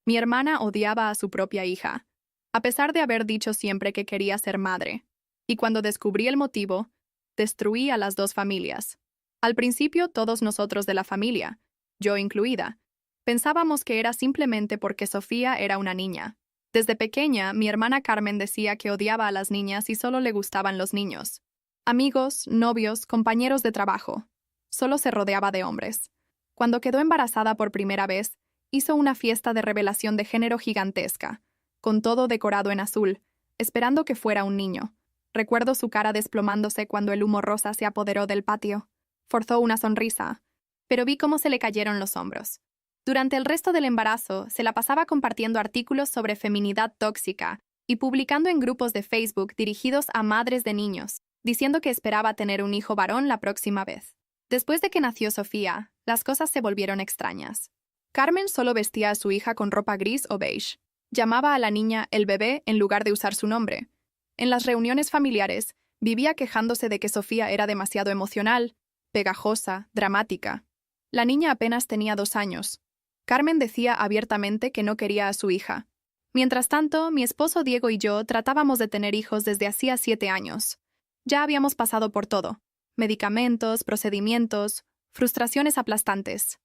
Mi hermana odiaba a su propia hija, a pesar de haber dicho siempre que quería ser madre. Y cuando descubrí el motivo, destruí a las dos familias. Al principio, todos nosotros de la familia, yo incluida, pensábamos que era simplemente porque Sofía era una niña. Desde pequeña, mi hermana Carmen decía que odiaba a las niñas y solo le gustaban los niños. Amigos, novios, compañeros de trabajo. Solo se rodeaba de hombres. Cuando quedó embarazada por primera vez, hizo una fiesta de revelación de género gigantesca, con todo decorado en azul, esperando que fuera un niño. Recuerdo su cara desplomándose cuando el humo rosa se apoderó del patio. Forzó una sonrisa, pero vi cómo se le cayeron los hombros. Durante el resto del embarazo, se la pasaba compartiendo artículos sobre feminidad tóxica y publicando en grupos de Facebook dirigidos a madres de niños, diciendo que esperaba tener un hijo varón la próxima vez. Después de que nació Sofía, las cosas se volvieron extrañas. Carmen solo vestía a su hija con ropa gris o beige. Llamaba a la niña el bebé en lugar de usar su nombre. En las reuniones familiares, vivía quejándose de que Sofía era demasiado emocional, pegajosa, dramática. La niña apenas tenía 2 años. Carmen decía abiertamente que no quería a su hija. Mientras tanto, mi esposo Diego y yo tratábamos de tener hijos desde hacía 7 años. Ya habíamos pasado por todo: medicamentos, procedimientos, frustraciones aplastantes.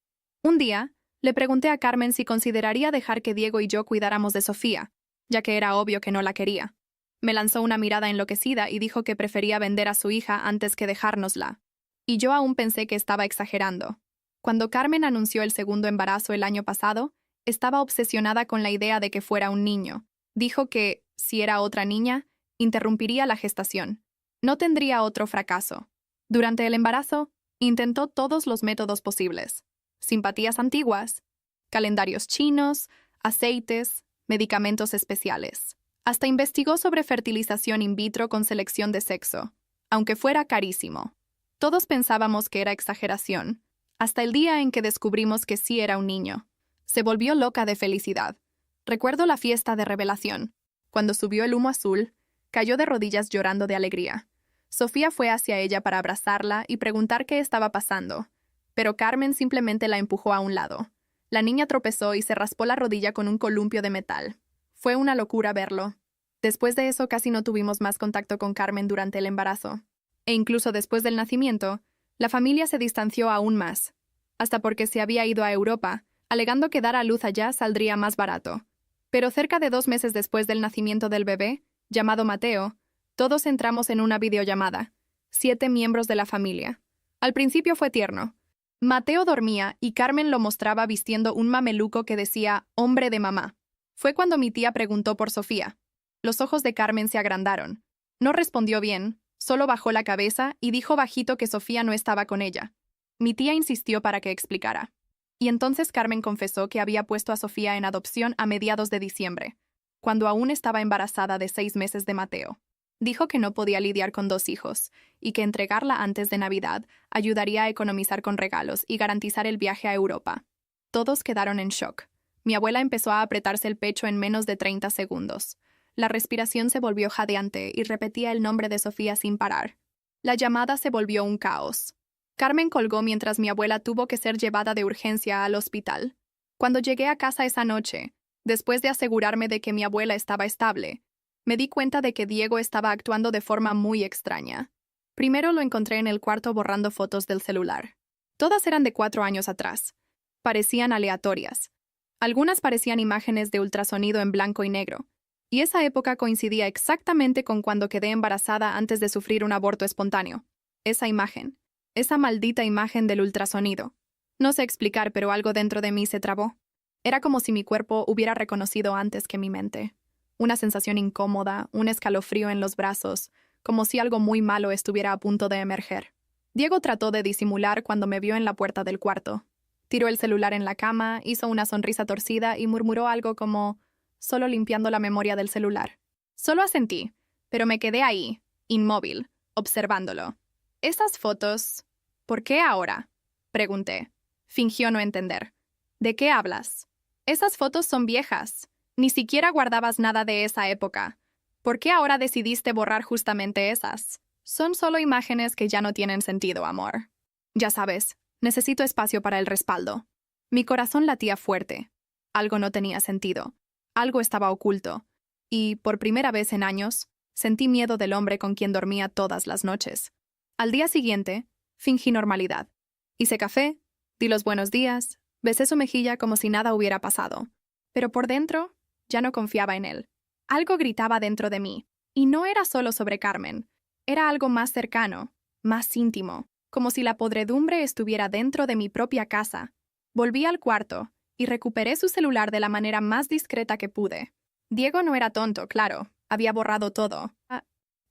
Un día, le pregunté a Carmen si consideraría dejar que Diego y yo cuidáramos de Sofía, ya que era obvio que no la quería. Me lanzó una mirada enloquecida y dijo que prefería vender a su hija antes que dejárnosla. Y yo aún pensé que estaba exagerando. Cuando Carmen anunció el segundo embarazo el año pasado, estaba obsesionada con la idea de que fuera un niño. Dijo que, si era otra niña, interrumpiría la gestación. No tendría otro fracaso. Durante el embarazo, intentó todos los métodos posibles: simpatías antiguas, calendarios chinos, aceites, medicamentos especiales. Hasta investigó sobre fertilización in vitro con selección de sexo, aunque fuera carísimo. Todos pensábamos que era exageración, hasta el día en que descubrimos que sí era un niño. Se volvió loca de felicidad. Recuerdo la fiesta de revelación. Cuando subió el humo azul, cayó de rodillas llorando de alegría. Sofía fue hacia ella para abrazarla y preguntar qué estaba pasando, pero Carmen simplemente la empujó a un lado. La niña tropezó y se raspó la rodilla con un columpio de metal. Fue una locura verlo. Después de eso casi no tuvimos más contacto con Carmen durante el embarazo. E incluso después del nacimiento, la familia se distanció aún más, hasta porque se había ido a Europa, alegando que dar a luz allá saldría más barato. Pero cerca de 2 meses después del nacimiento del bebé, llamado Mateo, todos entramos en una videollamada, 7 miembros de la familia. Al principio fue tierno. Mateo dormía y Carmen lo mostraba vistiendo un mameluco que decía «hombre de mamá». Fue cuando mi tía preguntó por Sofía. Los ojos de Carmen se agrandaron. No respondió bien, solo bajó la cabeza y dijo bajito que Sofía no estaba con ella. Mi tía insistió para que explicara. Y entonces Carmen confesó que había puesto a Sofía en adopción a mediados de diciembre, cuando aún estaba embarazada de 6 meses de Mateo. Dijo que no podía lidiar con 2 hijos y que entregarla antes de Navidad ayudaría a economizar con regalos y garantizar el viaje a Europa. Todos quedaron en shock. Mi abuela empezó a apretarse el pecho en menos de 30 segundos. La respiración se volvió jadeante y repetía el nombre de Sofía sin parar. La llamada se volvió un caos. Carmen colgó mientras mi abuela tuvo que ser llevada de urgencia al hospital. Cuando llegué a casa esa noche, después de asegurarme de que mi abuela estaba estable, me di cuenta de que Diego estaba actuando de forma muy extraña. Primero lo encontré en el cuarto borrando fotos del celular. Todas eran de 4 años atrás. Parecían aleatorias. Algunas parecían imágenes de ultrasonido en blanco y negro, y esa época coincidía exactamente con cuando quedé embarazada antes de sufrir un aborto espontáneo. Esa imagen. Esa maldita imagen del ultrasonido. No sé explicar, pero algo dentro de mí se trabó. Era como si mi cuerpo hubiera reconocido antes que mi mente. Una sensación incómoda, un escalofrío en los brazos, como si algo muy malo estuviera a punto de emerger. Diego trató de disimular cuando me vio en la puerta del cuarto. Tiró el celular en la cama, hizo una sonrisa torcida y murmuró algo como, solo limpiando la memoria del celular. Solo asentí, pero me quedé ahí, inmóvil, observándolo. Esas fotos... ¿Por qué ahora?, pregunté. Fingió no entender. ¿De qué hablas? Esas fotos son viejas. Ni siquiera guardabas nada de esa época. ¿Por qué ahora decidiste borrar justamente esas? Son solo imágenes que ya no tienen sentido, amor. Ya sabes, necesito espacio para el respaldo. Mi corazón latía fuerte. Algo no tenía sentido. Algo estaba oculto. Y, por primera vez en años, sentí miedo del hombre con quien dormía todas las noches. Al día siguiente, fingí normalidad. Hice café, di los buenos días, besé su mejilla como si nada hubiera pasado. Pero por dentro, ya no confiaba en él. Algo gritaba dentro de mí. Y no era solo sobre Carmen. Era algo más cercano, más íntimo, como si la podredumbre estuviera dentro de mi propia casa. Volví al cuarto y recuperé su celular de la manera más discreta que pude. Diego no era tonto, claro, había borrado todo.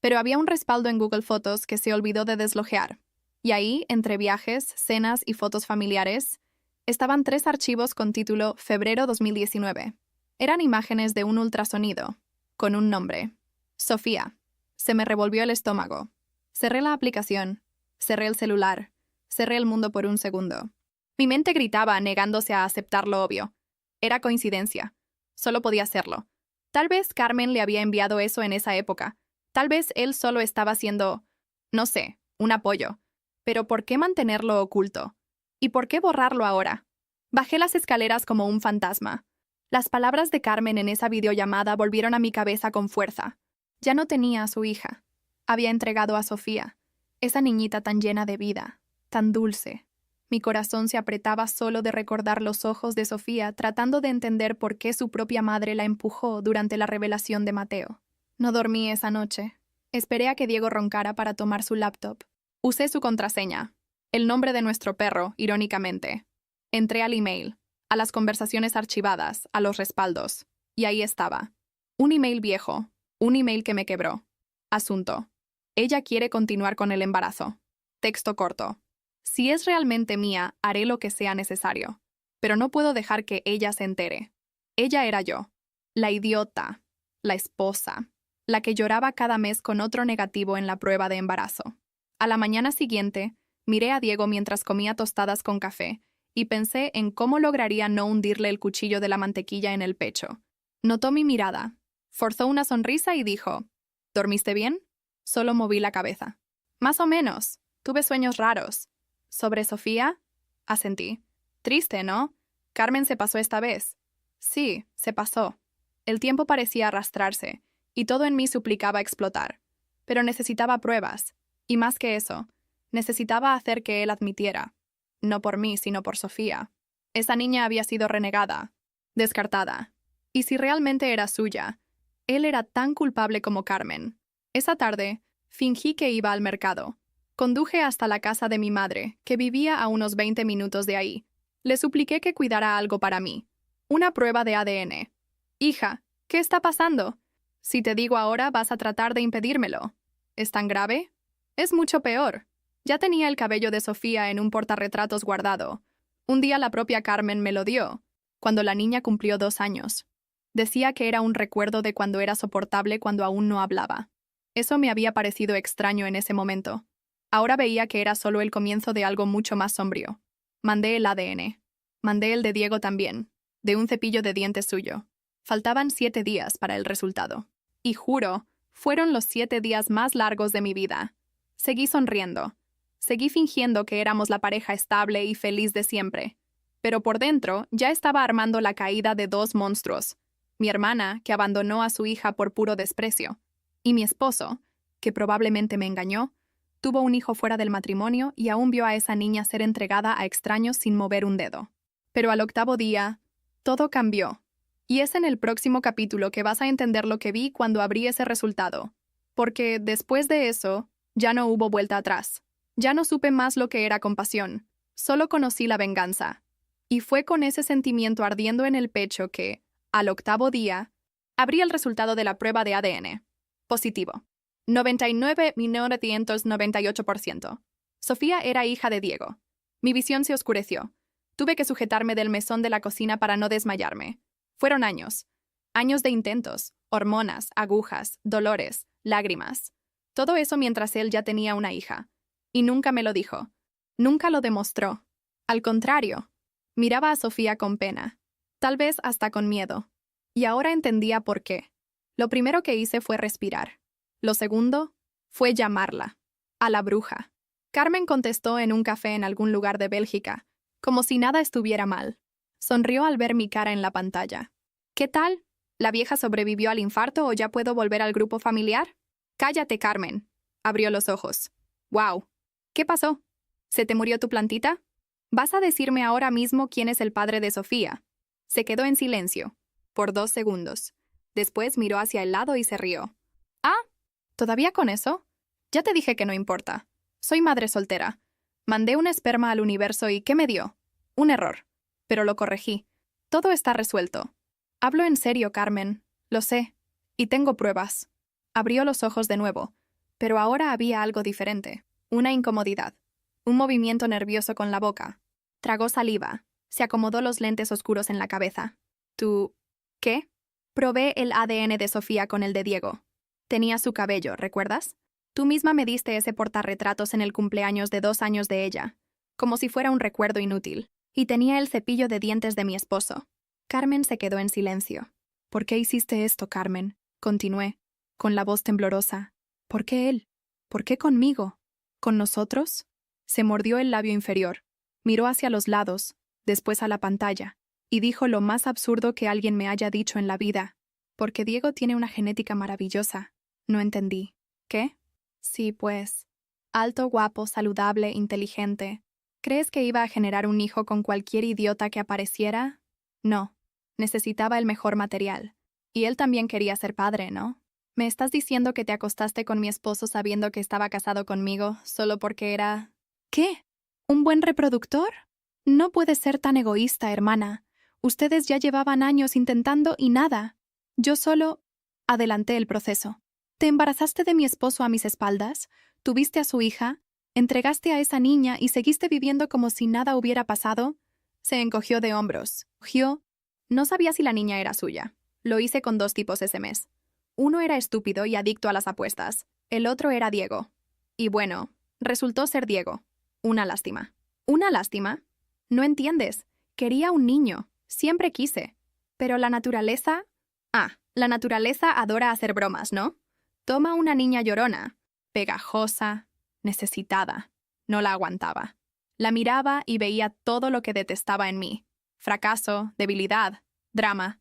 Pero había un respaldo en Google Fotos que se olvidó de desbloquear. Y ahí, entre viajes, cenas y fotos familiares, estaban 3 archivos con título Febrero 2019. Eran imágenes de un ultrasonido, con un nombre. Sofía. Se me revolvió el estómago. Cerré la aplicación, cerré el celular, cerré el mundo por un segundo. Mi mente gritaba, negándose a aceptar lo obvio. Era coincidencia. Solo podía serlo. Tal vez Carmen le había enviado eso en esa época. Tal vez él solo estaba siendo, no sé, un apoyo. Pero ¿por qué mantenerlo oculto? ¿Y por qué borrarlo ahora? Bajé las escaleras como un fantasma. Las palabras de Carmen en esa videollamada volvieron a mi cabeza con fuerza. Ya no tenía a su hija. Había entregado a Sofía, esa niñita tan llena de vida, tan dulce. Mi corazón se apretaba solo de recordar los ojos de Sofía tratando de entender por qué su propia madre la empujó durante la revelación de Mateo. No dormí esa noche. Esperé a que Diego roncara para tomar su laptop. Usé su contraseña, el nombre de nuestro perro, irónicamente. Entré al email, a las conversaciones archivadas, a los respaldos. Y ahí estaba. Un email viejo, un email que me quebró. Asunto. Ella quiere continuar con el embarazo. Texto corto. Si es realmente mía, haré lo que sea necesario. Pero no puedo dejar que ella se entere. Ella era yo. La idiota. La esposa. La que lloraba cada mes con otro negativo en la prueba de embarazo. A la mañana siguiente, miré a Diego mientras comía tostadas con café y pensé en cómo lograría no hundirle el cuchillo de la mantequilla en el pecho. Notó mi mirada. Forzó una sonrisa y dijo, ¿dormiste bien? Solo moví la cabeza. Más o menos. Tuve sueños raros. ¿Sobre Sofía? Asentí. Triste, ¿no? Carmen se pasó esta vez. Sí, se pasó. El tiempo parecía arrastrarse, y todo en mí suplicaba explotar. Pero necesitaba pruebas. Y más que eso, necesitaba hacer que él admitiera. No por mí, sino por Sofía. Esa niña había sido renegada, descartada. Y si realmente era suya, él era tan culpable como Carmen. Esa tarde, fingí que iba al mercado. Conduje hasta la casa de mi madre, que vivía a unos 20 minutos de ahí. Le supliqué que cuidara algo para mí. Una prueba de ADN. Hija, ¿qué está pasando? Si te digo ahora, vas a tratar de impedírmelo. ¿Es tan grave? Es mucho peor. Ya tenía el cabello de Sofía en un portarretratos guardado. Un día la propia Carmen me lo dio, cuando la niña cumplió 2 años. Decía que era un recuerdo de cuando era soportable cuando aún no hablaba. Eso me había parecido extraño en ese momento. Ahora veía que era solo el comienzo de algo mucho más sombrío. Mandé el ADN. Mandé el de Diego también, de un cepillo de dientes suyo. Faltaban 7 días para el resultado. Y juro, fueron los 7 días más largos de mi vida. Seguí sonriendo. Seguí fingiendo que éramos la pareja estable y feliz de siempre. Pero por dentro ya estaba armando la caída de 2 monstruos. Mi hermana, que abandonó a su hija por puro desprecio. Y mi esposo, que probablemente me engañó, tuvo un hijo fuera del matrimonio y aún vio a esa niña ser entregada a extraños sin mover un dedo. Pero al 8º día, todo cambió. Y es en el próximo capítulo que vas a entender lo que vi cuando abrí ese resultado. Porque después de eso, ya no hubo vuelta atrás. Ya no supe más lo que era compasión. Solo conocí la venganza. Y fue con ese sentimiento ardiendo en el pecho que, al 8º día, abrí el resultado de la prueba de ADN. Positivo. 99.998%. Sofía era hija de Diego. Mi visión se oscureció. Tuve que sujetarme del mesón de la cocina para no desmayarme. Fueron años. Años de intentos, hormonas, agujas, dolores, lágrimas. Todo eso mientras él ya tenía una hija. Y nunca me lo dijo. Nunca lo demostró. Al contrario, miraba a Sofía con pena. Tal vez hasta con miedo. Y ahora entendía por qué. Lo primero que hice fue respirar. Lo segundo fue llamarla. A la bruja. Carmen contestó en un café en algún lugar de Bélgica, como si nada estuviera mal. Sonrió al ver mi cara en la pantalla. ¿Qué tal? ¿La vieja sobrevivió al infarto o ya puedo volver al grupo familiar? Cállate, Carmen. Abrió los ojos. ¡Wow! ¿Qué pasó? ¿Se te murió tu plantita? ¿Vas a decirme ahora mismo quién es el padre de Sofía? Se quedó en silencio, por 2 segundos. Después miró hacia el lado y se rió. Ah, ¿todavía con eso? Ya te dije que no importa. Soy madre soltera. Mandé un esperma al universo y ¿qué me dio? Un error. Pero lo corregí. Todo está resuelto. Hablo en serio, Carmen. Lo sé. Y tengo pruebas. Abrió los ojos de nuevo, pero ahora había algo diferente. Una incomodidad. Un movimiento nervioso con la boca. Tragó saliva. Se acomodó los lentes oscuros en la cabeza. ¿Tú... qué? Probé el ADN de Sofía con el de Diego. Tenía su cabello, ¿recuerdas? Tú misma me diste ese portarretratos en el cumpleaños de 2 años de ella, como si fuera un recuerdo inútil. Y tenía el cepillo de dientes de mi esposo. Carmen se quedó en silencio. ¿Por qué hiciste esto, Carmen? Continué, con la voz temblorosa. ¿Por qué él? ¿Por qué conmigo? ¿Con nosotros? Se mordió el labio inferior, miró hacia los lados, después a la pantalla, y dijo lo más absurdo que alguien me haya dicho en la vida. Porque Diego tiene una genética maravillosa. No entendí. ¿Qué? Sí, pues. Alto, guapo, saludable, inteligente. ¿Crees que iba a generar un hijo con cualquier idiota que apareciera? No. Necesitaba el mejor material. Y él también quería ser padre, ¿no? ¿Me estás diciendo que te acostaste con mi esposo sabiendo que estaba casado conmigo solo porque era... ¿Qué? ¿Un buen reproductor? No puedes ser tan egoísta, hermana. Ustedes ya llevaban años intentando y nada. Yo solo... adelanté el proceso. ¿Te embarazaste de mi esposo a mis espaldas? ¿Tuviste a su hija? ¿Entregaste a esa niña y seguiste viviendo como si nada hubiera pasado? Se encogió de hombros. No sabía si la niña era suya. Lo hice con 2 tipos ese mes. Uno era estúpido y adicto a las apuestas. El otro era Diego. Y bueno, resultó ser Diego. Una lástima. ¿Una lástima? No entiendes. Quería un niño. Siempre quise. Pero la naturaleza... la naturaleza adora hacer bromas, ¿no? Toma una niña llorona, pegajosa, necesitada. No la aguantaba. La miraba y veía todo lo que detestaba en mí. Fracaso, debilidad, drama.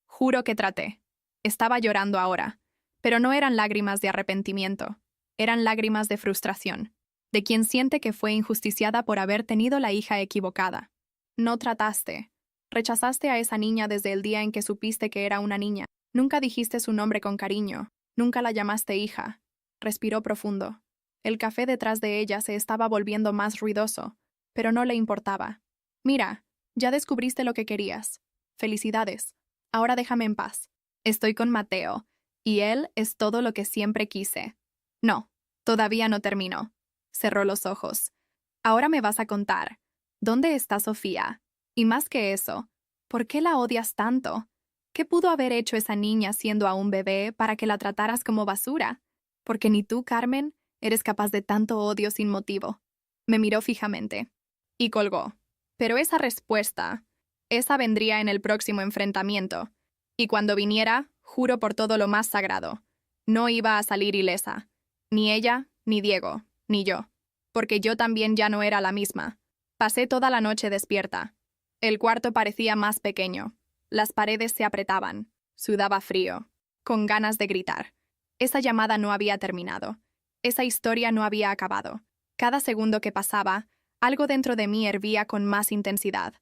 Juro que traté. Estaba llorando ahora, pero no eran lágrimas de arrepentimiento. Eran lágrimas de frustración, de quien siente que fue injusticiada por haber tenido la hija equivocada. No trataste. Rechazaste a esa niña desde el día en que supiste que era una niña. Nunca dijiste su nombre con cariño. Nunca la llamaste hija. Respiró profundo. El café detrás de ella se estaba volviendo más ruidoso, pero no le importaba. Mira, ya descubriste lo que querías. Felicidades. Ahora déjame en paz. Estoy con Mateo, y él es todo lo que siempre quise. No, todavía no terminó. Cerró los ojos. Ahora me vas a contar. ¿Dónde está Sofía? Y más que eso, ¿por qué la odias tanto? ¿Qué pudo haber hecho esa niña siendo aún bebé para que la trataras como basura? Porque ni tú, Carmen, eres capaz de tanto odio sin motivo. Me miró fijamente. Y colgó. Pero esa respuesta, esa vendría en el próximo enfrentamiento. Y cuando viniera, juro por todo lo más sagrado, no iba a salir ilesa. Ni ella, ni Diego, ni yo. Porque yo también ya no era la misma. Pasé toda la noche despierta. El cuarto parecía más pequeño. Las paredes se apretaban. Sudaba frío. Con ganas de gritar. Esa llamada no había terminado. Esa historia no había acabado. Cada segundo que pasaba, algo dentro de mí hervía con más intensidad.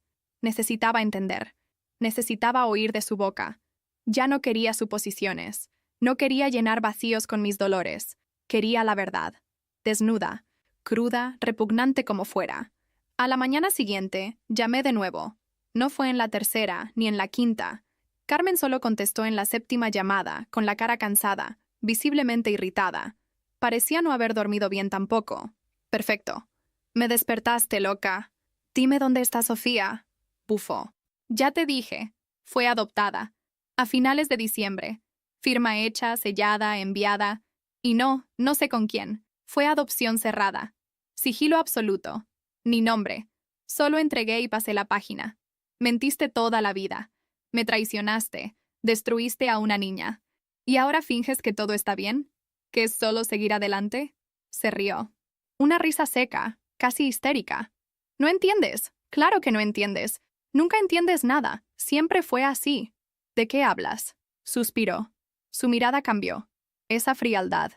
Necesitaba entender. Necesitaba oír de su boca. Ya no quería suposiciones. No quería llenar vacíos con mis dolores. Quería la verdad. Desnuda, cruda, repugnante como fuera. A la mañana siguiente, llamé de nuevo. No fue en la tercera, ni en la quinta. Carmen solo contestó en la 7ª llamada, con la cara cansada, visiblemente irritada. Parecía no haber dormido bien tampoco. Perfecto. Me despertaste, loca. Dime dónde está Sofía. Bufó. Ya te dije. Fue adoptada. A finales de diciembre. Firma hecha, sellada, enviada. Y no sé con quién. Fue adopción cerrada. Sigilo absoluto. Ni nombre. Solo entregué y pasé la página. Mentiste toda la vida. Me traicionaste. Destruiste a una niña. ¿Y ahora finges que todo está bien? ¿Que es solo seguir adelante? Se rió. Una risa seca, casi histérica. ¿No entiendes? Claro que no entiendes. Nunca entiendes nada. Siempre fue así. ¿De qué hablas? Suspiró. Su mirada cambió. Esa frialdad.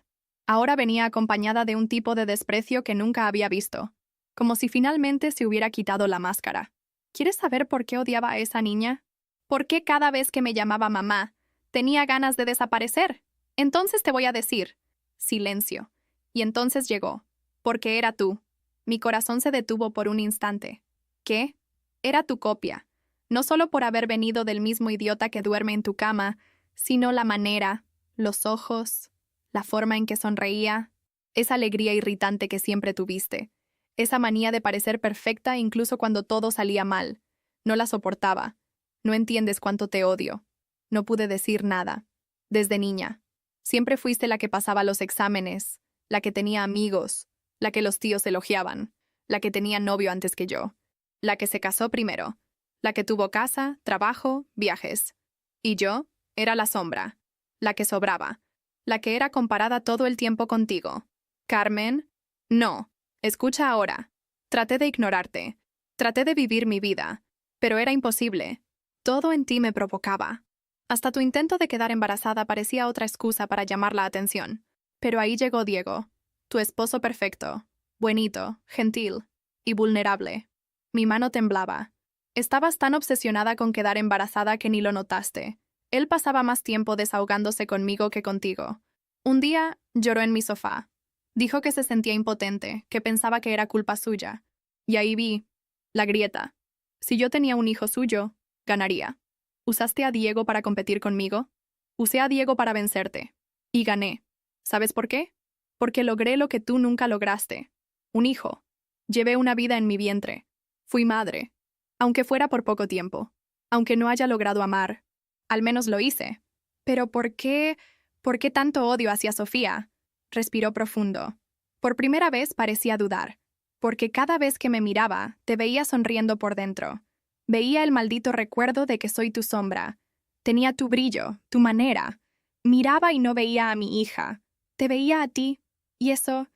Ahora venía acompañada de un tipo de desprecio que nunca había visto. Como si finalmente se hubiera quitado la máscara. ¿Quieres saber por qué odiaba a esa niña? ¿Por qué cada vez que me llamaba mamá tenía ganas de desaparecer? Entonces te voy a decir. Silencio. Y entonces llegó. Porque era tú. Mi corazón se detuvo por un instante. ¿Qué? Era tu copia. No solo por haber venido del mismo idiota que duerme en tu cama, sino la manera, los ojos, la forma en que sonreía, esa alegría irritante que siempre tuviste, esa manía de parecer perfecta incluso cuando todo salía mal. No la soportaba. No entiendes cuánto te odio. No pude decir nada. Desde niña. Siempre fuiste la que pasaba los exámenes, la que tenía amigos, la que los tíos elogiaban, la que tenía novio antes que yo, la que se casó primero, la que tuvo casa, trabajo, viajes. Y yo era la sombra, la que sobraba, la que era comparada todo el tiempo contigo. Carmen, no. Escucha ahora. Traté de ignorarte. Traté de vivir mi vida. Pero era imposible. Todo en ti me provocaba. Hasta tu intento de quedar embarazada parecía otra excusa para llamar la atención. Pero ahí llegó Diego, tu esposo perfecto, buenito, gentil y vulnerable. Mi mano temblaba. Estabas tan obsesionada con quedar embarazada que ni lo notaste. Él pasaba más tiempo desahogándose conmigo que contigo. Un día lloró en mi sofá. Dijo que se sentía impotente, que pensaba que era culpa suya. Y ahí vi la grieta. Si yo tenía un hijo suyo, ganaría. ¿Usaste a Diego para competir conmigo? Usé a Diego para vencerte. Y gané. ¿Sabes por qué? Porque logré lo que tú nunca lograste. Un hijo. Llevé una vida en mi vientre. Fui madre. Aunque fuera por poco tiempo. Aunque no haya logrado amar. Al menos lo hice. Pero ¿por qué? ¿Por qué tanto odio hacia Sofía? Respiró profundo. Por primera vez parecía dudar. Porque cada vez que me miraba, te veía sonriendo por dentro. Veía el maldito recuerdo de que soy tu sombra. Tenía tu brillo, tu manera. Miraba y no veía a mi hija. Te veía a ti. Y eso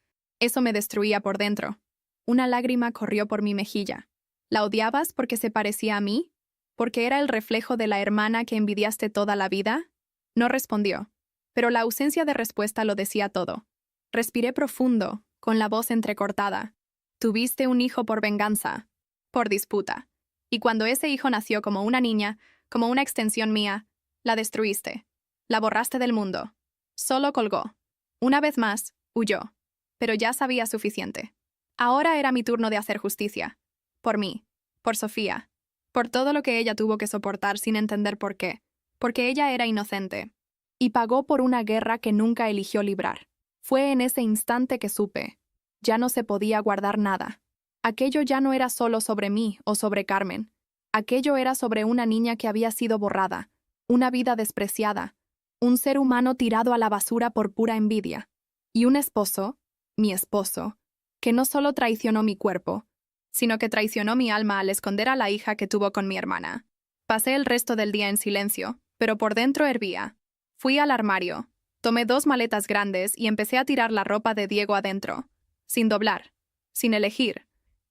me destruía por dentro. Una lágrima corrió por mi mejilla. ¿La odiabas porque se parecía a mí? ¿Porque era el reflejo de la hermana que envidiaste toda la vida? No respondió. Pero la ausencia de respuesta lo decía todo. Respiré profundo, con la voz entrecortada. Tuviste un hijo por venganza. Por disputa. Y cuando ese hijo nació como una niña, como una extensión mía, la destruiste. La borraste del mundo. Solo colgó. Una vez más, huyó. Pero ya sabía suficiente. Ahora era mi turno de hacer justicia. Por mí. Por Sofía. Por todo lo que ella tuvo que soportar sin entender por qué. Porque ella era inocente. Y pagó por una guerra que nunca eligió librar. Fue en ese instante que supe. Ya no se podía guardar nada. Aquello ya no era solo sobre mí o sobre Carmen. Aquello era sobre una niña que había sido borrada, una vida despreciada, un ser humano tirado a la basura por pura envidia. Y un esposo, mi esposo, que no solo traicionó mi cuerpo, sino que traicionó mi alma al esconder a la hija que tuvo con mi hermana. Pasé el resto del día en silencio, pero por dentro hervía. Fui al armario, tomé 2 maletas grandes y empecé a tirar la ropa de Diego adentro, sin doblar, sin elegir.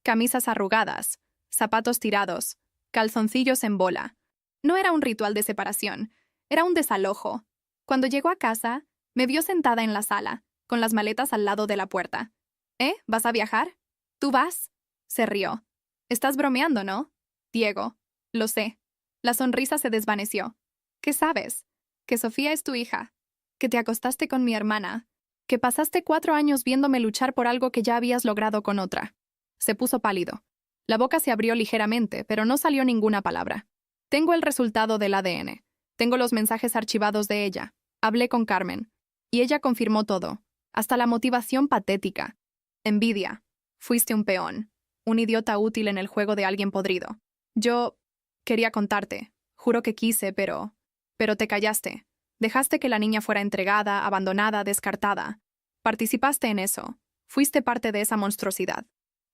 Camisas arrugadas, zapatos tirados, calzoncillos en bola. No era un ritual de separación, era un desalojo. Cuando llegó a casa, me vio sentada en la sala, con las maletas al lado de la puerta. ¿Vas a viajar? ¿Tú vas? Se rió. Estás bromeando, ¿no? Diego. Lo sé. La sonrisa se desvaneció. ¿Qué sabes? Que Sofía es tu hija. Que te acostaste con mi hermana. Que pasaste 4 años viéndome luchar por algo que ya habías logrado con otra. Se puso pálido. La boca se abrió ligeramente, pero no salió ninguna palabra. Tengo el resultado del ADN. Tengo los mensajes archivados de ella. Hablé con Carmen. Y ella confirmó todo. Hasta la motivación patética. Envidia. Fuiste un peón. Un idiota útil en el juego de alguien podrido. Yo quería contarte. Juro que quise, pero te callaste. Dejaste que la niña fuera entregada, abandonada, descartada. Participaste en eso. Fuiste parte de esa monstruosidad.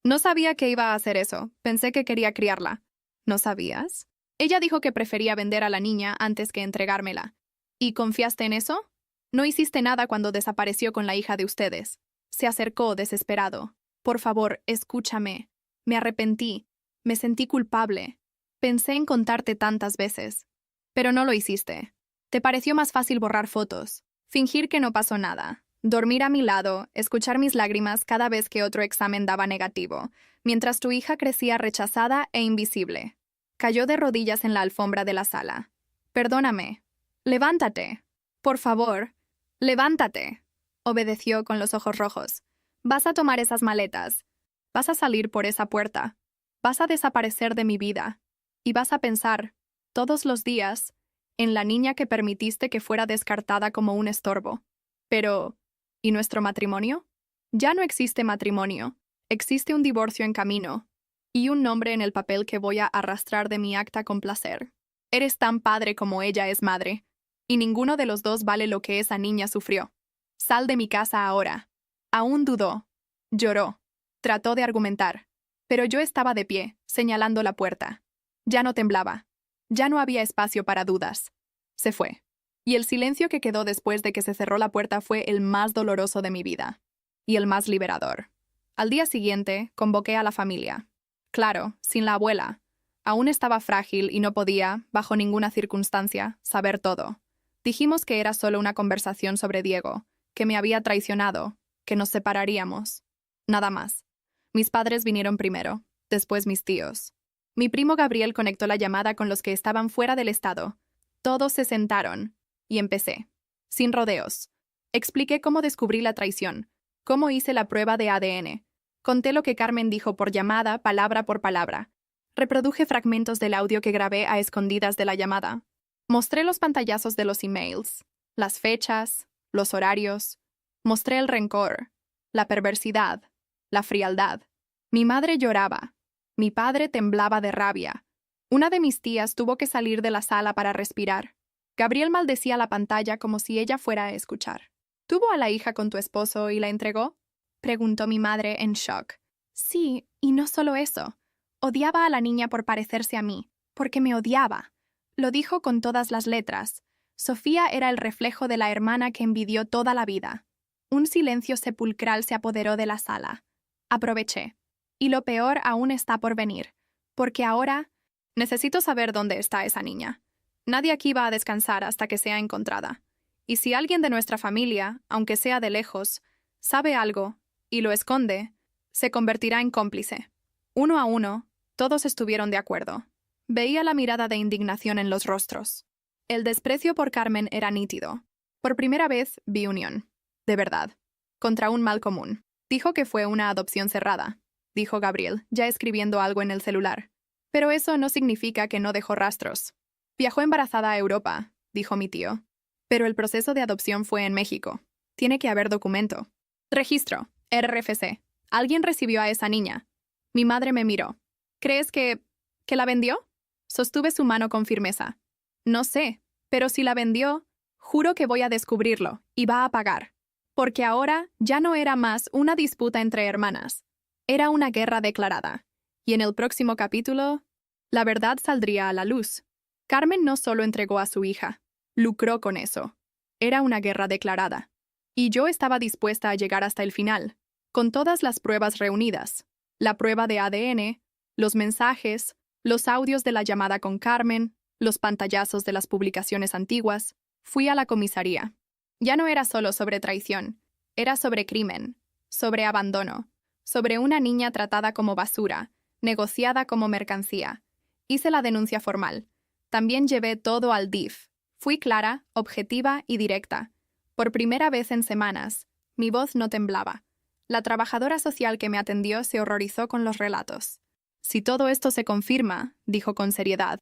No sabía que iba a hacer eso. Pensé que quería criarla. ¿No sabías? Ella dijo que prefería vender a la niña antes que entregármela. ¿Y confiaste en eso? No hiciste nada cuando desapareció con la hija de ustedes. Se acercó desesperado. Por favor, escúchame. Me arrepentí. Me sentí culpable. Pensé en contarte tantas veces, pero no lo hiciste. Te pareció más fácil borrar fotos, fingir que no pasó nada, dormir a mi lado, escuchar mis lágrimas cada vez que otro examen daba negativo, mientras tu hija crecía rechazada e invisible. Cayó de rodillas en la alfombra de la sala. Perdóname. Levántate. Por favor. Levántate. Obedeció con los ojos rojos. Vas a tomar esas maletas. Vas a salir por esa puerta. Vas a desaparecer de mi vida. Y vas a pensar, todos los días, en la niña que permitiste que fuera descartada como un estorbo. Pero, ¿y nuestro matrimonio? Ya no existe matrimonio. Existe un divorcio en camino. Y un nombre en el papel que voy a arrastrar de mi acta con placer. Eres tan padre como ella es madre. Y ninguno de los dos vale lo que esa niña sufrió. Sal de mi casa ahora. Aún dudó. Lloró. Trató de argumentar. Pero yo estaba de pie, señalando la puerta. Ya no temblaba. Ya no había espacio para dudas. Se fue. Y el silencio que quedó después de que se cerró la puerta fue el más doloroso de mi vida. Y el más liberador. Al día siguiente, convoqué a la familia. Claro, sin la abuela. Aún estaba frágil y no podía, bajo ninguna circunstancia, saber todo. Dijimos que era solo una conversación sobre Diego, que me había traicionado, que nos separaríamos. Nada más. Mis padres vinieron primero, después mis tíos. Mi primo Gabriel conectó la llamada con los que estaban fuera del estado. Todos se sentaron, y empecé. Sin rodeos. Expliqué cómo descubrí la traición, cómo hice la prueba de ADN. Conté lo que Carmen dijo por llamada, palabra por palabra. Reproduje fragmentos del audio que grabé a escondidas de la llamada. Mostré los pantallazos de los emails, las fechas, los horarios. Mostré el rencor, la perversidad, la frialdad. Mi madre lloraba. Mi padre temblaba de rabia. Una de mis tías tuvo que salir de la sala para respirar. Gabriel maldecía la pantalla como si ella fuera a escuchar. ¿Tuvo a la hija con tu esposo y la entregó? Preguntó mi madre en shock. Sí, y no solo eso. Odiaba a la niña por parecerse a mí, porque me odiaba. Lo dijo con todas las letras. Sofía era el reflejo de la hermana que envidió toda la vida. Un silencio sepulcral se apoderó de la sala. Aproveché. Y lo peor aún está por venir, porque ahora necesito saber dónde está esa niña. Nadie aquí va a descansar hasta que sea encontrada. Y si alguien de nuestra familia, aunque sea de lejos, sabe algo y lo esconde, se convertirá en cómplice. Uno a uno, todos estuvieron de acuerdo. Veía la mirada de indignación en los rostros. El desprecio por Carmen era nítido. Por primera vez vi unión. De verdad. Contra un mal común. Dijo que fue una adopción cerrada, dijo Gabriel, ya escribiendo algo en el celular. Pero eso no significa que no dejó rastros. Viajó embarazada a Europa, dijo mi tío. Pero el proceso de adopción fue en México. Tiene que haber documento. Registro, RFC. Alguien recibió a esa niña. Mi madre me miró. ¿Crees que la vendió? Sostuve su mano con firmeza. No sé, pero si la vendió, juro que voy a descubrirlo y va a pagar. Porque ahora ya no era más una disputa entre hermanas. Era una guerra declarada. Y en el próximo capítulo, la verdad saldría a la luz. Carmen no solo entregó a su hija, lucró con eso. Era una guerra declarada. Y yo estaba dispuesta a llegar hasta el final, con todas las pruebas reunidas. La prueba de ADN, los mensajes, los audios de la llamada con Carmen, los pantallazos de las publicaciones antiguas. Fui a la comisaría. Ya no era solo sobre traición, era sobre crimen, sobre abandono, sobre una niña tratada como basura, negociada como mercancía. Hice la denuncia formal. También llevé todo al DIF. Fui clara, objetiva y directa. Por primera vez en semanas, mi voz no temblaba. La trabajadora social que me atendió se horrorizó con los relatos. Si todo esto se confirma, dijo con seriedad,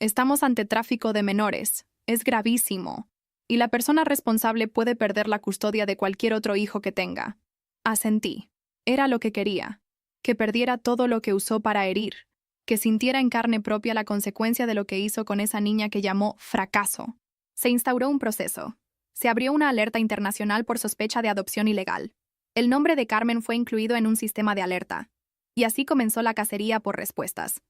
estamos ante tráfico de menores. Es gravísimo. Y la persona responsable puede perder la custodia de cualquier otro hijo que tenga. Asentí. Era lo que quería. Que perdiera todo lo que usó para herir. Que sintiera en carne propia la consecuencia de lo que hizo con esa niña que llamó fracaso. Se instauró un proceso. Se abrió una alerta internacional por sospecha de adopción ilegal. El nombre de Carmen fue incluido en un sistema de alerta. Y así comenzó la cacería por respuestas.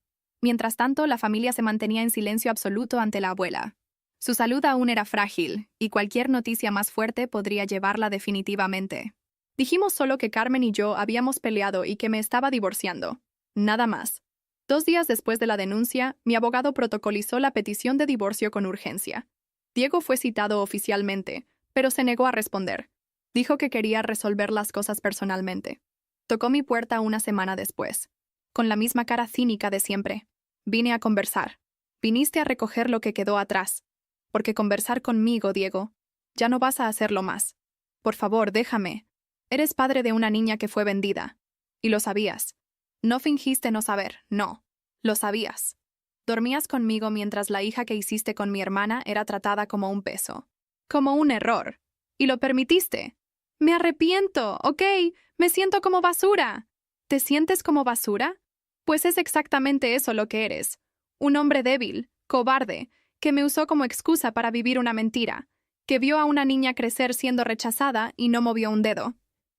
Mientras tanto, la familia se mantenía en silencio absoluto ante la abuela. Su salud aún era frágil, y cualquier noticia más fuerte podría llevarla definitivamente. Dijimos solo que Carmen y yo habíamos peleado y que me estaba divorciando. Nada más. 2 días después de la denuncia, mi abogado protocolizó la petición de divorcio con urgencia. Diego fue citado oficialmente, pero se negó a responder. Dijo que quería resolver las cosas personalmente. Tocó mi puerta una semana después, con la misma cara cínica de siempre. Vine a conversar. Viniste a recoger lo que quedó atrás. Porque conversar conmigo, Diego, ya no vas a hacerlo más. Por favor, déjame. Eres padre de una niña que fue vendida. Y lo sabías. No fingiste no saber, no. Lo sabías. Dormías conmigo mientras la hija que hiciste con mi hermana era tratada como un peso. Como un error. Y lo permitiste. Me arrepiento, ¿ok? Me siento como basura. ¿Te sientes como basura? Pues es exactamente eso lo que eres. Un hombre débil, cobarde, que me usó como excusa para vivir una mentira, que vio a una niña crecer siendo rechazada y no movió un dedo.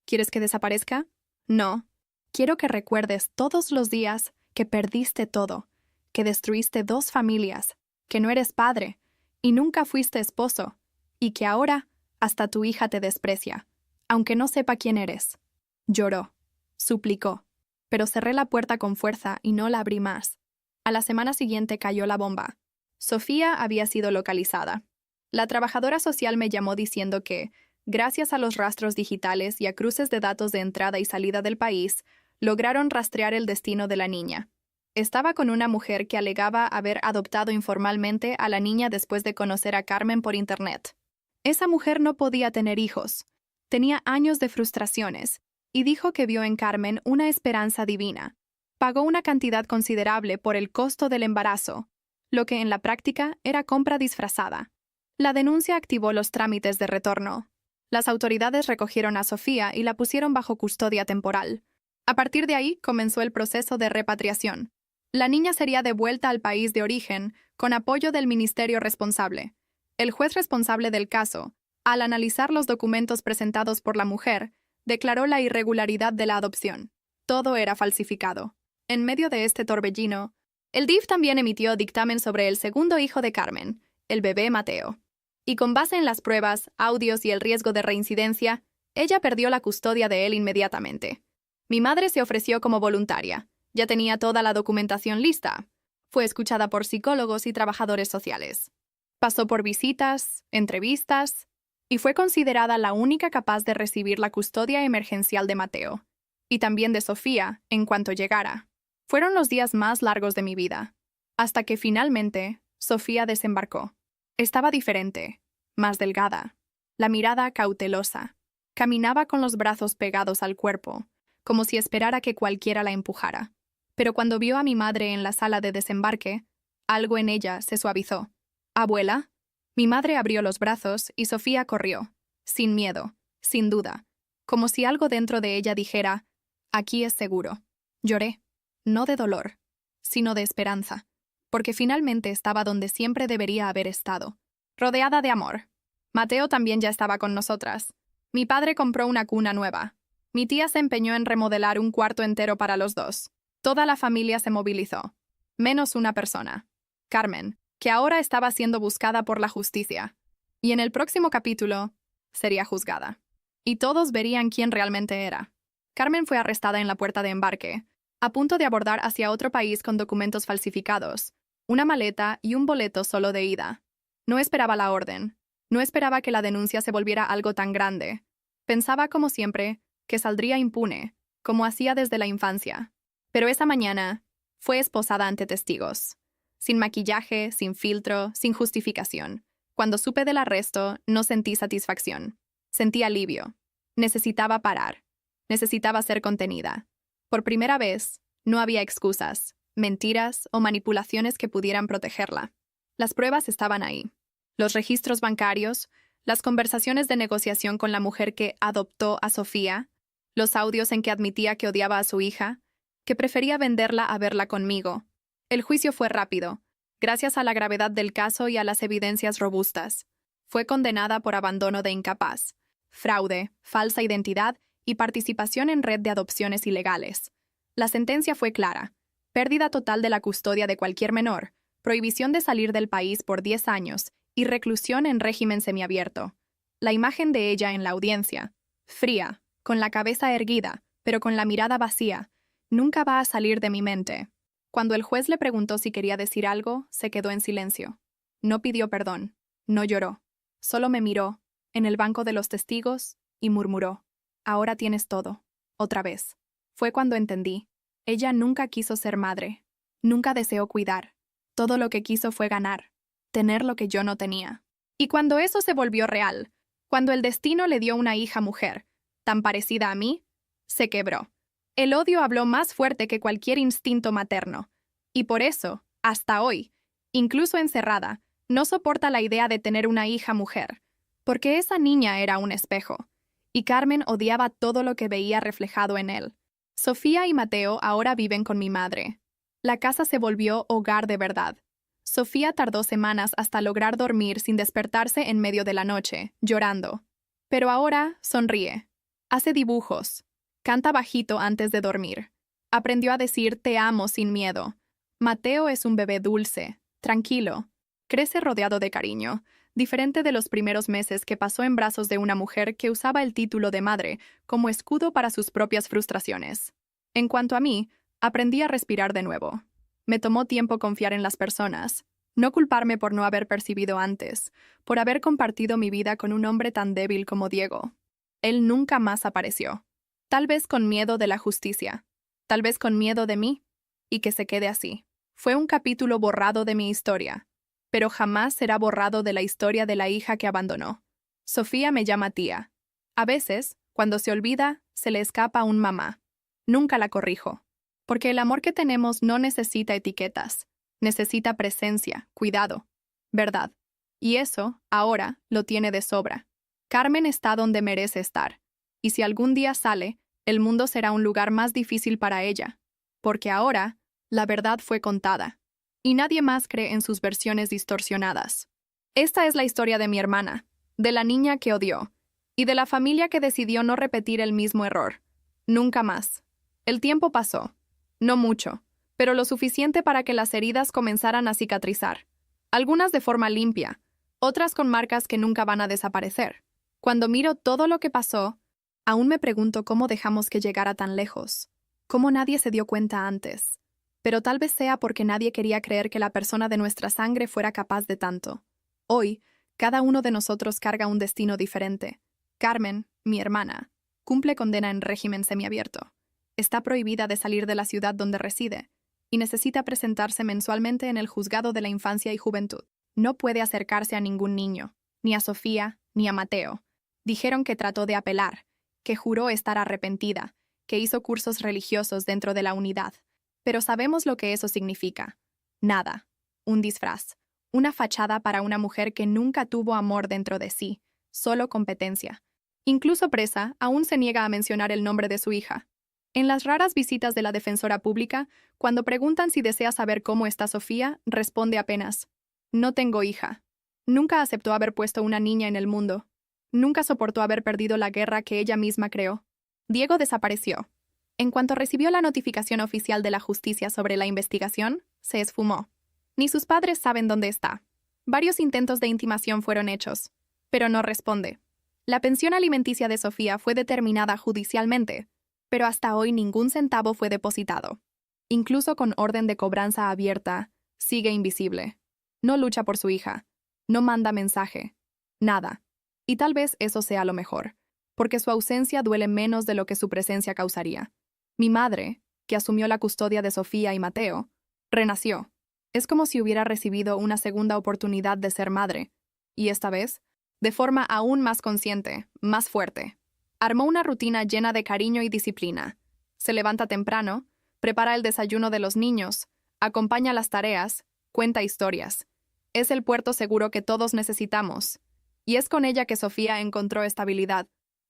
¿Quieres que desaparezca? No. Quiero que recuerdes todos los días que perdiste todo, que destruiste 2 familias, que no eres padre y nunca fuiste esposo, y que ahora hasta tu hija te desprecia, aunque no sepa quién eres. Lloró, suplicó, pero cerré la puerta con fuerza y no la abrí más. A la semana siguiente cayó la bomba. Sofía había sido localizada. La trabajadora social me llamó diciendo que, gracias a los rastros digitales y a cruces de datos de entrada y salida del país, lograron rastrear el destino de la niña. Estaba con una mujer que alegaba haber adoptado informalmente a la niña después de conocer a Carmen por internet. Esa mujer no podía tener hijos. Tenía años de frustraciones y dijo que vio en Carmen una esperanza divina. Pagó una cantidad considerable por el costo del embarazo, lo que en la práctica era compra disfrazada. La denuncia activó los trámites de retorno. Las autoridades recogieron a Sofía y la pusieron bajo custodia temporal. A partir de ahí comenzó el proceso de repatriación. La niña sería devuelta al país de origen con apoyo del ministerio responsable. El juez responsable del caso, al analizar los documentos presentados por la mujer, declaró la irregularidad de la adopción. Todo era falsificado. En medio de este torbellino, el DIF también emitió dictamen sobre el segundo hijo de Carmen, el bebé Mateo. Y con base en las pruebas, audios y el riesgo de reincidencia, ella perdió la custodia de él inmediatamente. Mi madre se ofreció como voluntaria. Ya tenía toda la documentación lista. Fue escuchada por psicólogos y trabajadores sociales. Pasó por visitas, entrevistas, y fue considerada la única capaz de recibir la custodia emergencial de Mateo, y también de Sofía, en cuanto llegara. Fueron los días más largos de mi vida, hasta que finalmente Sofía desembarcó. Estaba diferente, más delgada, la mirada cautelosa. Caminaba con los brazos pegados al cuerpo, como si esperara que cualquiera la empujara. Pero cuando vio a mi madre en la sala de desembarque, algo en ella se suavizó. «¿Abuela?» Mi madre abrió los brazos y Sofía corrió, sin miedo, sin duda, como si algo dentro de ella dijera, «Aquí es seguro». Lloré, no de dolor, sino de esperanza, porque finalmente estaba donde siempre debería haber estado, rodeada de amor. Mateo también ya estaba con nosotras. Mi padre compró una cuna nueva. Mi tía se empeñó en remodelar un cuarto entero para los 2. Toda la familia se movilizó, menos una persona, Carmen, que ahora estaba siendo buscada por la justicia. Y en el próximo capítulo, sería juzgada. Y todos verían quién realmente era. Carmen fue arrestada en la puerta de embarque, a punto de abordar hacia otro país con documentos falsificados, una maleta y un boleto solo de ida. No esperaba la orden. No esperaba que la denuncia se volviera algo tan grande. Pensaba, como siempre, que saldría impune, como hacía desde la infancia. Pero esa mañana fue esposada ante testigos. Sin maquillaje, sin filtro, sin justificación. Cuando supe del arresto, no sentí satisfacción. Sentí alivio. Necesitaba parar. Necesitaba ser contenida. Por primera vez, no había excusas, mentiras o manipulaciones que pudieran protegerla. Las pruebas estaban ahí. Los registros bancarios, las conversaciones de negociación con la mujer que adoptó a Sofía, los audios en que admitía que odiaba a su hija, que prefería venderla a verla conmigo. El juicio fue rápido, gracias a la gravedad del caso y a las evidencias robustas. Fue condenada por abandono de incapaz, fraude, falsa identidad y participación en red de adopciones ilegales. La sentencia fue clara: pérdida total de la custodia de cualquier menor, prohibición de salir del país por 10 años y reclusión en régimen semiabierto. La imagen de ella en la audiencia, fría, con la cabeza erguida, pero con la mirada vacía, nunca va a salir de mi mente. Cuando el juez le preguntó si quería decir algo, se quedó en silencio. No pidió perdón, no lloró. Solo me miró, en el banco de los testigos, y murmuró: «Ahora tienes todo. Otra vez». Fue cuando entendí. Ella nunca quiso ser madre. Nunca deseó cuidar. Todo lo que quiso fue ganar. Tener lo que yo no tenía. Y cuando eso se volvió real, cuando el destino le dio una hija mujer, tan parecida a mí, se quebró. El odio habló más fuerte que cualquier instinto materno. Y por eso, hasta hoy, incluso encerrada, no soporta la idea de tener una hija mujer. Porque esa niña era un espejo. Y Carmen odiaba todo lo que veía reflejado en él. Sofía y Mateo ahora viven con mi madre. La casa se volvió hogar de verdad. Sofía tardó semanas hasta lograr dormir sin despertarse en medio de la noche, llorando. Pero ahora sonríe. Hace dibujos. Canta bajito antes de dormir. Aprendió a decir «te amo» sin miedo. Mateo es un bebé dulce, tranquilo. Crece rodeado de cariño, diferente de los primeros meses que pasó en brazos de una mujer que usaba el título de madre como escudo para sus propias frustraciones. En cuanto a mí, aprendí a respirar de nuevo. Me tomó tiempo confiar en las personas, no culparme por no haber percibido antes, por haber compartido mi vida con un hombre tan débil como Diego. Él nunca más apareció. Tal vez con miedo de la justicia, tal vez con miedo de mí, y que se quede así. Fue un capítulo borrado de mi historia, pero jamás será borrado de la historia de la hija que abandonó. Sofía me llama tía. A veces, cuando se olvida, se le escapa un mamá. Nunca la corrijo. Porque el amor que tenemos no necesita etiquetas. Necesita presencia, cuidado, verdad. Y eso, ahora, lo tiene de sobra. Carmen está donde merece estar. Y si algún día sale, el mundo será un lugar más difícil para ella. Porque ahora, la verdad fue contada. Y nadie más cree en sus versiones distorsionadas. Esta es la historia de mi hermana, de la niña que odió, y de la familia que decidió no repetir el mismo error. Nunca más. El tiempo pasó. No mucho, pero lo suficiente para que las heridas comenzaran a cicatrizar. Algunas de forma limpia, otras con marcas que nunca van a desaparecer. Cuando miro todo lo que pasó, aún me pregunto cómo dejamos que llegara tan lejos. Cómo nadie se dio cuenta antes. Pero tal vez sea porque nadie quería creer que la persona de nuestra sangre fuera capaz de tanto. Hoy, cada uno de nosotros carga un destino diferente. Carmen, mi hermana, cumple condena en régimen semiabierto. Está prohibida de salir de la ciudad donde reside y necesita presentarse mensualmente en el juzgado de la infancia y juventud. No puede acercarse a ningún niño, ni a Sofía, ni a Mateo. Dijeron que trató de apelar, que juró estar arrepentida, que hizo cursos religiosos dentro de la unidad. Pero sabemos lo que eso significa. Nada. Un disfraz. Una fachada para una mujer que nunca tuvo amor dentro de sí, solo competencia. Incluso presa, aún se niega a mencionar el nombre de su hija. En las raras visitas de la defensora pública, cuando preguntan si desea saber cómo está Sofía, responde apenas: «No tengo hija». Nunca aceptó haber puesto una niña en el mundo. Nunca soportó haber perdido la guerra que ella misma creó. Diego desapareció. En cuanto recibió la notificación oficial de la justicia sobre la investigación, se esfumó. Ni sus padres saben dónde está. Varios intentos de intimación fueron hechos, pero no responde. La pensión alimenticia de Sofía fue determinada judicialmente, pero hasta hoy ningún centavo fue depositado. Incluso con orden de cobranza abierta, sigue invisible. No lucha por su hija. No manda mensaje. Nada. Y tal vez eso sea lo mejor, porque su ausencia duele menos de lo que su presencia causaría. Mi madre, que asumió la custodia de Sofía y Mateo, renació. Es como si hubiera recibido una segunda oportunidad de ser madre, y esta vez, de forma aún más consciente, más fuerte. Armó una rutina llena de cariño y disciplina. Se levanta temprano, prepara el desayuno de los niños, acompaña las tareas, cuenta historias. Es el puerto seguro que todos necesitamos. Y es con ella que Sofía encontró estabilidad.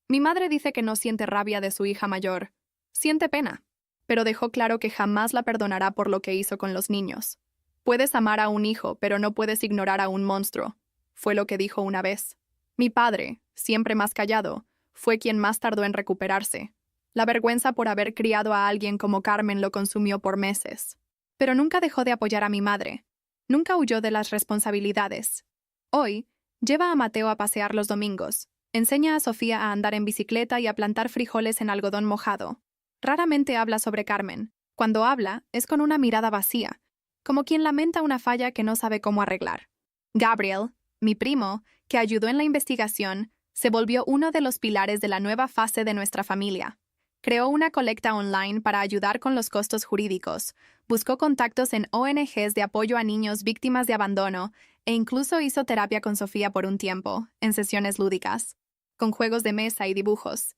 Mi madre dice que no siente rabia de su hija mayor. Siente pena, pero dejó claro que jamás la perdonará por lo que hizo con los niños. Puedes amar a un hijo, pero no puedes ignorar a un monstruo, fue lo que dijo una vez. Mi padre, siempre más callado, fue quien más tardó en recuperarse. La vergüenza por haber criado a alguien como Carmen lo consumió por meses. Pero nunca dejó de apoyar a mi madre. Nunca huyó de las responsabilidades. Hoy, lleva a Mateo a pasear los domingos. Enseña a Sofía a andar en bicicleta y a plantar frijoles en algodón mojado. Raramente habla sobre Carmen, Cuando habla, es con una mirada vacía, como quien lamenta una falla que no sabe cómo arreglar. Gabriel, mi primo, que ayudó en la investigación, se volvió uno de los pilares de la nueva fase de nuestra familia. Creó una colecta online para ayudar con los costos jurídicos, buscó contactos en ONGs de apoyo a niños víctimas de abandono e incluso hizo terapia con Sofía por un tiempo, en sesiones lúdicas, con juegos de mesa y dibujos.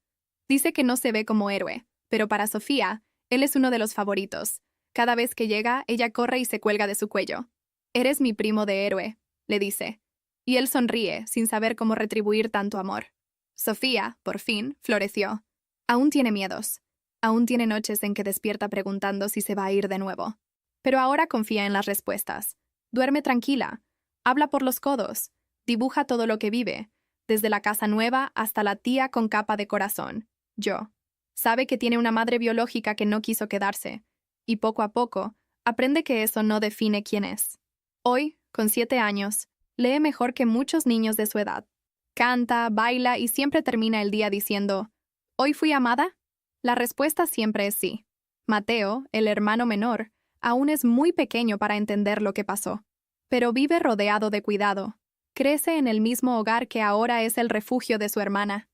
Dice que no se ve como héroe, pero para Sofía, él es uno de los favoritos. Cada vez que llega, ella corre y se cuelga de su cuello. «Eres mi primo de héroe», le dice. Y él sonríe, sin saber cómo retribuir tanto amor. Sofía, por fin, floreció. Aún tiene miedos. Aún tiene noches en que despierta preguntando si se va a ir de nuevo. Pero ahora confía en las respuestas. Duerme tranquila. Habla por los codos. Dibuja todo lo que vive, desde la casa nueva hasta la tía con capa de corazón. Yo. Sabe que tiene una madre biológica que no quiso quedarse. Y poco a poco, aprende que eso no define quién es. Hoy, con 7 años, lee mejor que muchos niños de su edad. Canta, baila y siempre termina el día diciendo, ¿hoy fui amada? La respuesta siempre es sí. Mateo, el hermano menor, aún es muy pequeño para entender lo que pasó. Pero vive rodeado de cuidado. Crece en el mismo hogar que ahora es el refugio de su hermana.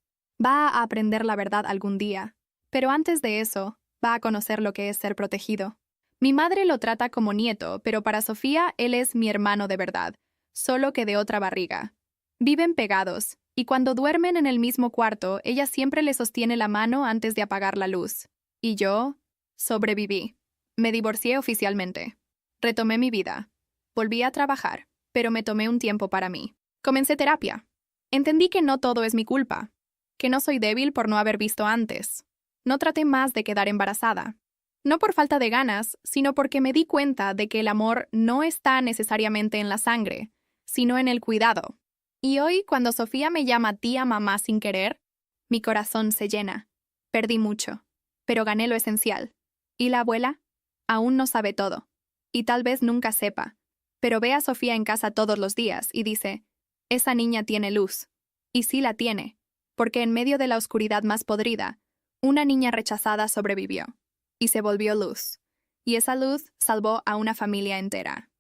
Va a aprender la verdad algún día. Pero antes de eso, va a conocer lo que es ser protegido. Mi madre lo trata como nieto, pero para Sofía él es mi hermano de verdad, solo que de otra barriga. Viven pegados, y cuando duermen en el mismo cuarto, ella siempre le sostiene la mano antes de apagar la luz. Y yo sobreviví. Me divorcié oficialmente. Retomé mi vida. Volví a trabajar, pero me tomé un tiempo para mí. Comencé terapia. Entendí que no todo es mi culpa, que no soy débil por no haber visto antes. No traté más de quedar embarazada. No por falta de ganas, sino porque me di cuenta de que el amor no está necesariamente en la sangre, sino en el cuidado. Y hoy, cuando Sofía me llama tía mamá sin querer, mi corazón se llena. Perdí mucho, pero gané lo esencial. ¿Y la abuela? Aún no sabe todo. Y tal vez nunca sepa. Pero ve a Sofía en casa todos los días y dice, esa niña tiene luz. Y sí la tiene, porque en medio de la oscuridad más podrida, una niña rechazada sobrevivió. Y se volvió luz. Y esa luz salvó a una familia entera.